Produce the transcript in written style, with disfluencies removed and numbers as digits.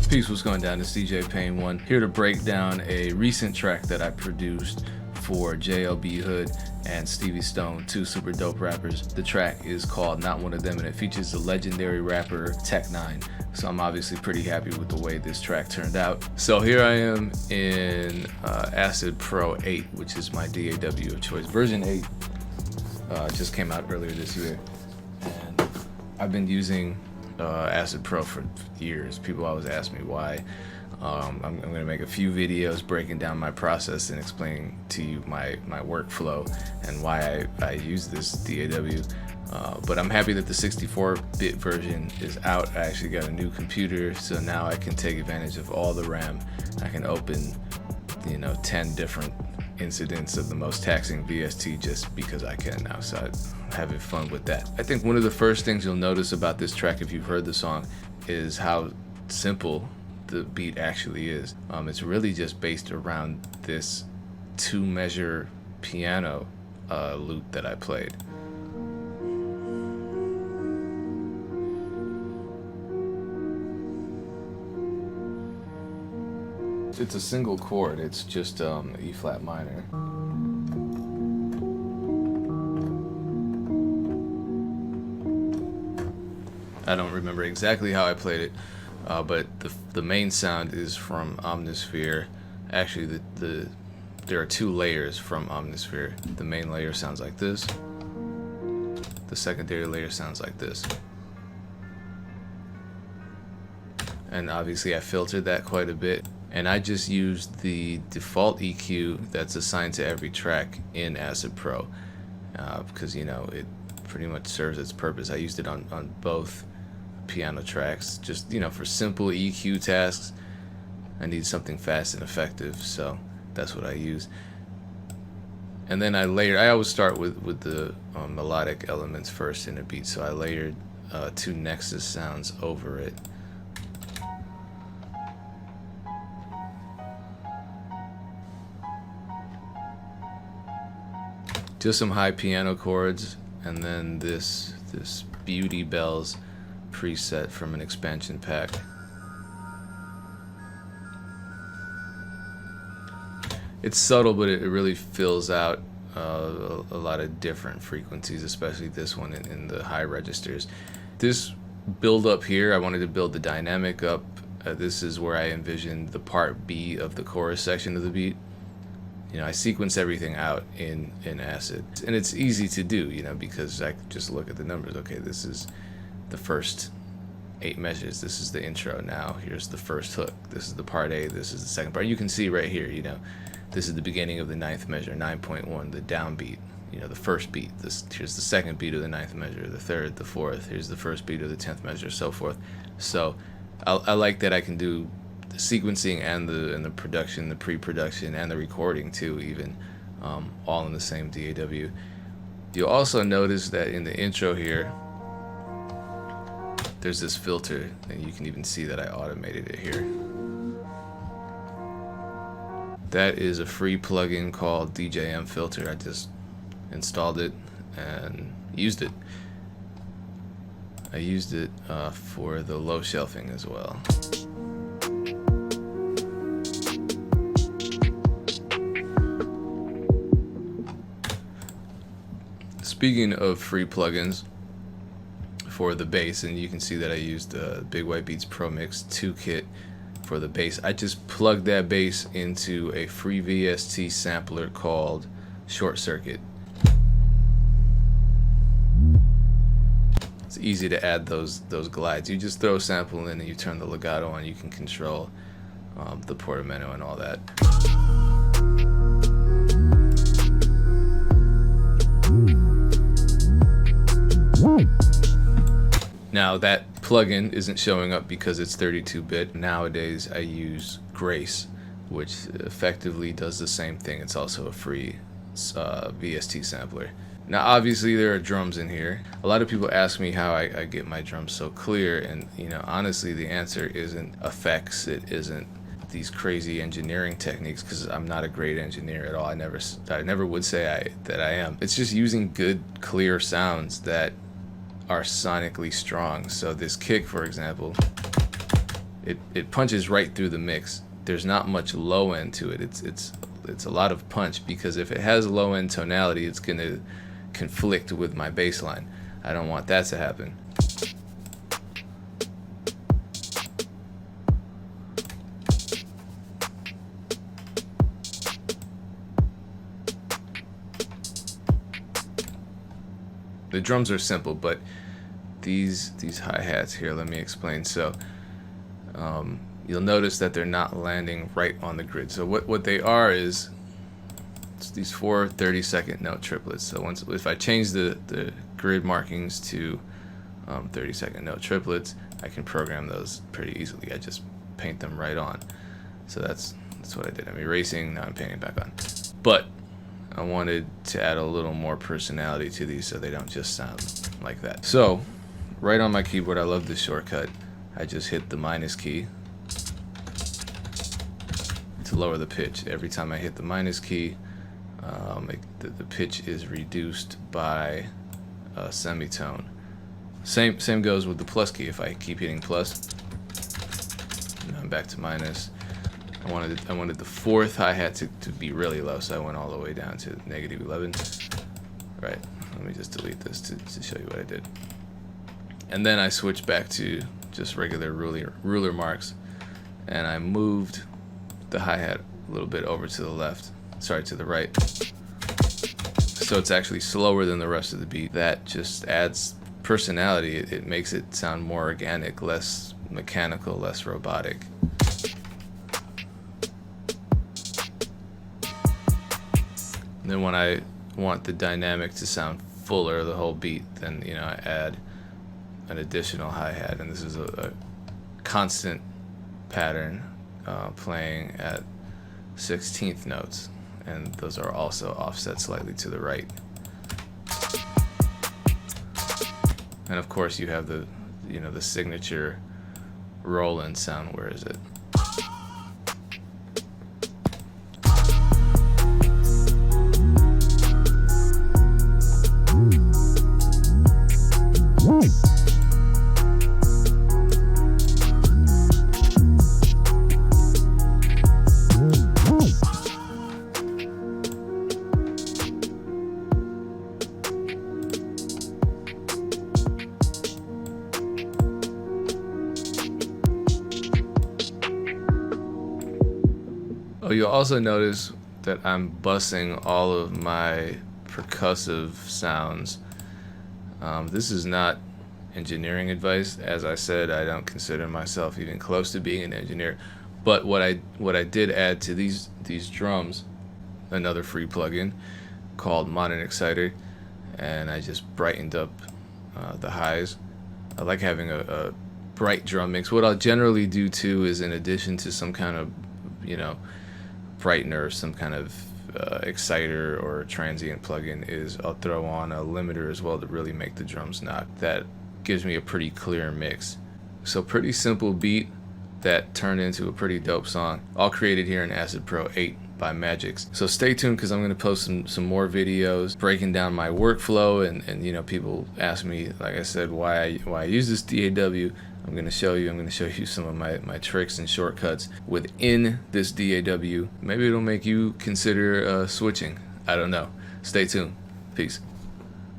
Peace, what's going down? It's DJ Pain 1 here to break down a recent track that I produced for JLB Hood and Stevie Stone, two super dope rappers. The track is called Not One of Them, and it features the legendary rapper N9ne. So I'm obviously pretty happy with the way this track turned out. So here I am in ACID Pro 8, which is my DAW of choice. Version 8 just came out earlier this year, and I've been using ACID Pro for years. People always ask me why. I'm going to make a few videos breaking down my process and explaining to you my workflow and why I use this DAW. But I'm happy that the 64-bit version is out. I actually got a new computer, so now I can take advantage of all the RAM. I can open, 10 different incidents of the most taxing VST just because I can now, so I'm having fun with that. I think one of the first things you'll notice about this track, if you've heard the song, is how simple the beat actually is. It's really just based around this 2-measure piano loop that I played. It's a single chord. It's just E flat minor. I don't remember exactly how I played it, but the main sound is from Omnisphere. Actually, there are 2 layers from Omnisphere. The main layer sounds like this. The secondary layer sounds like this. And obviously I filtered that quite a bit. And I just used the default EQ that's assigned to every track in ACID Pro because, it pretty much serves its purpose. I used it on both piano tracks, just, for simple EQ tasks. I need something fast and effective, so that's what I use. And then I always start with the melodic elements first in a beat, so I layered 2 Nexus sounds over it. Just some high piano chords, and then this Beauty Bells preset from an expansion pack. It's subtle, but it really fills out a lot of different frequencies, especially this one in the high registers. This build up here, I wanted to build the dynamic up. This is where I envisioned the part B of the chorus section of the beat. I sequence everything out in ACID, and it's easy to do, because I just look at the numbers. Okay, this is the first 8 measures. This is the intro. Now here's the first hook. This is the part A. This is the second part. You can see right here, this is the beginning of the 9th measure, 9.1, the downbeat. The first beat. Here's the second beat of the 9th measure, the 3rd, the 4th. Here's the first beat of the 10th measure, so forth. So I like that I can do the sequencing and the production, the pre-production, and the recording too, even all in the same DAW. You'll also notice that in the intro here, there's this filter, and you can even see that I automated it here. That is a free plugin called DJM Filter. I just installed it and used it. I used it for the low shelving as well. Speaking of free plugins for the bass, and you can see that I used Big White Beats Pro Mix 2 kit for the bass. I just plugged that bass into a free VST sampler called Short Circuit. It's easy to add those glides. You just throw a sample in and you turn the legato on. You can control the portamento and all that. Now that plugin isn't showing up because it's 32-bit. Nowadays I use Grace, which effectively does the same thing. It's also a free VST sampler. Now obviously there are drums in here. A lot of people ask me how I get my drums so clear, and honestly the answer isn't effects. It isn't these crazy engineering techniques, because I'm not a great engineer at all. I never would say that I am. It's just using good, clear sounds that are sonically strong. So this kick, for example, it punches right through the mix. There's not much low end to it. It's a lot of punch, because if it has low end tonality, it's gonna conflict with my bass line. I don't want that to happen. The drums are simple, but these hi-hats here, let me explain. So you'll notice that they're not landing right on the grid. So what they are is, it's these 4 30-second note triplets. So if I change the grid markings to 30-second note triplets, I can program those pretty easily. I just paint them right on. So that's what I did. I'm erasing, now I'm painting back on. But I wanted to add a little more personality to these so they don't just sound like that. So right on my keyboard, I love this shortcut. I just hit the minus key to lower the pitch. Every time I hit the minus key, the pitch is reduced by a semitone. Same goes with the plus key. If I keep hitting plus, now I'm back to minus. I wanted the 4th hi-hat to be really low, so I went all the way down to -11. Right, let me just delete this to show you what I did. And then I switched back to just regular ruler marks, and I moved the hi-hat a little bit over to the left, sorry, to the right. So it's actually slower than the rest of the beat. That just adds personality. It makes it sound more organic, less mechanical, less robotic. And then when I want the dynamic to sound fuller, the whole beat, then I add an additional hi-hat, and this is a constant pattern playing at 16th notes, and those are also offset slightly to the right. And of course you have the signature roll-in sound. Where is it? Oh, you'll also notice that I'm bussing all of my percussive sounds. This is not engineering advice. As I said, I don't consider myself even close to being an engineer. But what I did add to these drums, another free plugin called Magix ACID, and I just brightened up the highs. I like having a bright drum mix. What I'll generally do too is, in addition to some kind of brightener, some kind of exciter or transient plugin, is I'll throw on a limiter as well to really make the drums knock. That gives me a pretty clear mix. So pretty simple beat that turned into a pretty dope song, all created here in Acid Pro 8 by Magix. So stay tuned, because I'm going to post some more videos breaking down my workflow, and people ask me, like I said, why I use this DAW. I'm going to show you some of my tricks and shortcuts within this DAW. Maybe it'll make you consider switching. I don't know. Stay tuned. Peace.